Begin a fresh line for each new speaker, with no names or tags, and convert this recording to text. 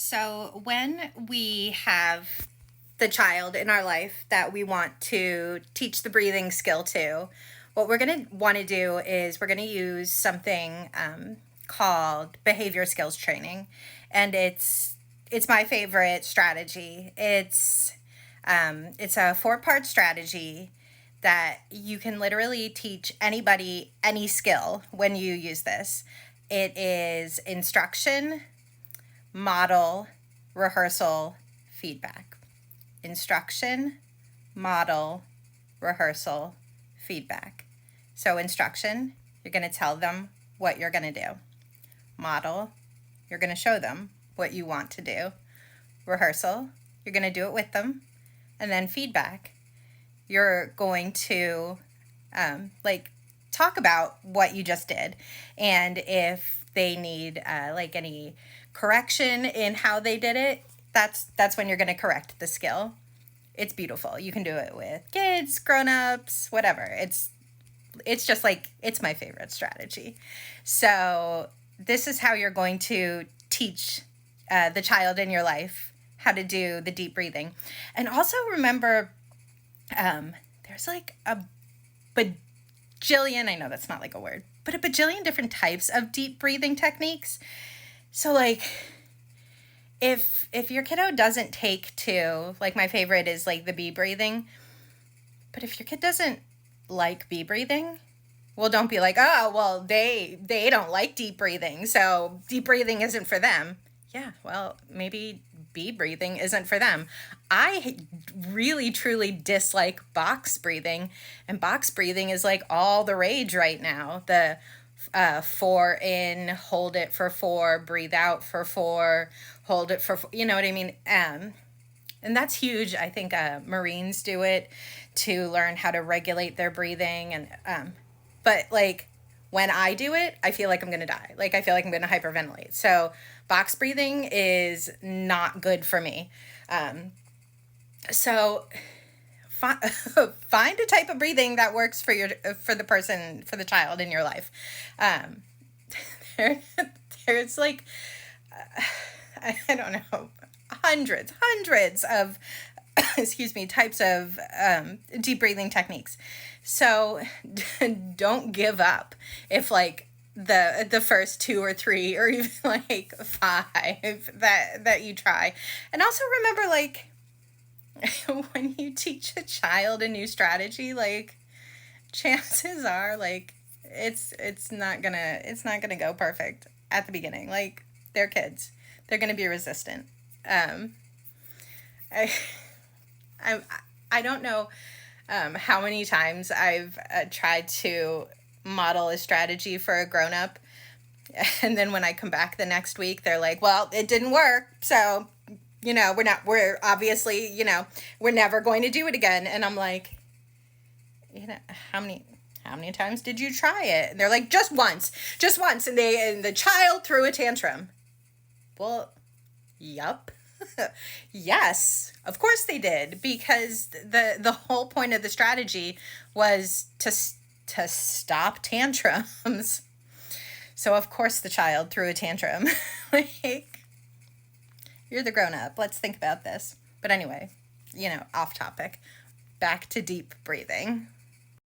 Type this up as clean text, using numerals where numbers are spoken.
So, when we have the child in our life that we want to teach the breathing skill to, what we're going to want to do is we're going to use something called behavior skills training, and it's my favorite strategy. It's a four-part strategy that you can literally teach anybody any skill when you use this. It is instruction, model, rehearsal, feedback. Instruction, model, rehearsal, feedback. So instruction, you're going to tell them what you're going to do. Model, you're going to show them what you want to do. Rehearsal, you're going to do it with them. And then feedback, you're going to talk about what you just did, and if they need any correction in how they did it, that's when you're going to correct the skill. It's beautiful. You can do it with kids, grown-ups, whatever. It's just it's my favorite strategy. So this is how you're going to teach the child in your life how to do the deep breathing. And also remember, there's a bajillion, I know that's not a word, but a bajillion different types of deep breathing techniques. So if your kiddo doesn't take to, my favorite is the bee breathing, but if your kid doesn't like bee breathing, well, don't be oh, well, they don't like deep breathing, so deep breathing isn't for them. Yeah, well, maybe bee breathing isn't for them. I really, truly dislike box breathing, and box breathing is all the rage right now. The 4 in, hold it for 4, breathe out for 4, hold it for 4, you know what I mean? And that's huge. I think Marines do it to learn how to regulate their breathing. And but when I do it, I feel like I'm going to die. I feel like I'm going to hyperventilate. So box breathing is not good for me. So find a type of breathing that works for the child in your life. There's I don't know, hundreds of types of deep breathing techniques. So don't give up if the first 2 or 3 or even 5 that you try. And also remember, when you teach a child a new strategy, chances are it's not gonna go perfect at the beginning. They're kids, they're gonna be resistant. I don't know how many times I've tried to model a strategy for a grown-up, and then when I come back the next week, they're well, it didn't work, so we're obviously, we're never going to do it again. And I'm how many times did you try it? And they're just once, and the child threw a tantrum. Well, yup. Yes, of course they did, because the whole point of the strategy was to stop tantrums. So of course the child threw a tantrum. You're the grown-up. Let's think about this. But anyway, off topic. Back to deep breathing.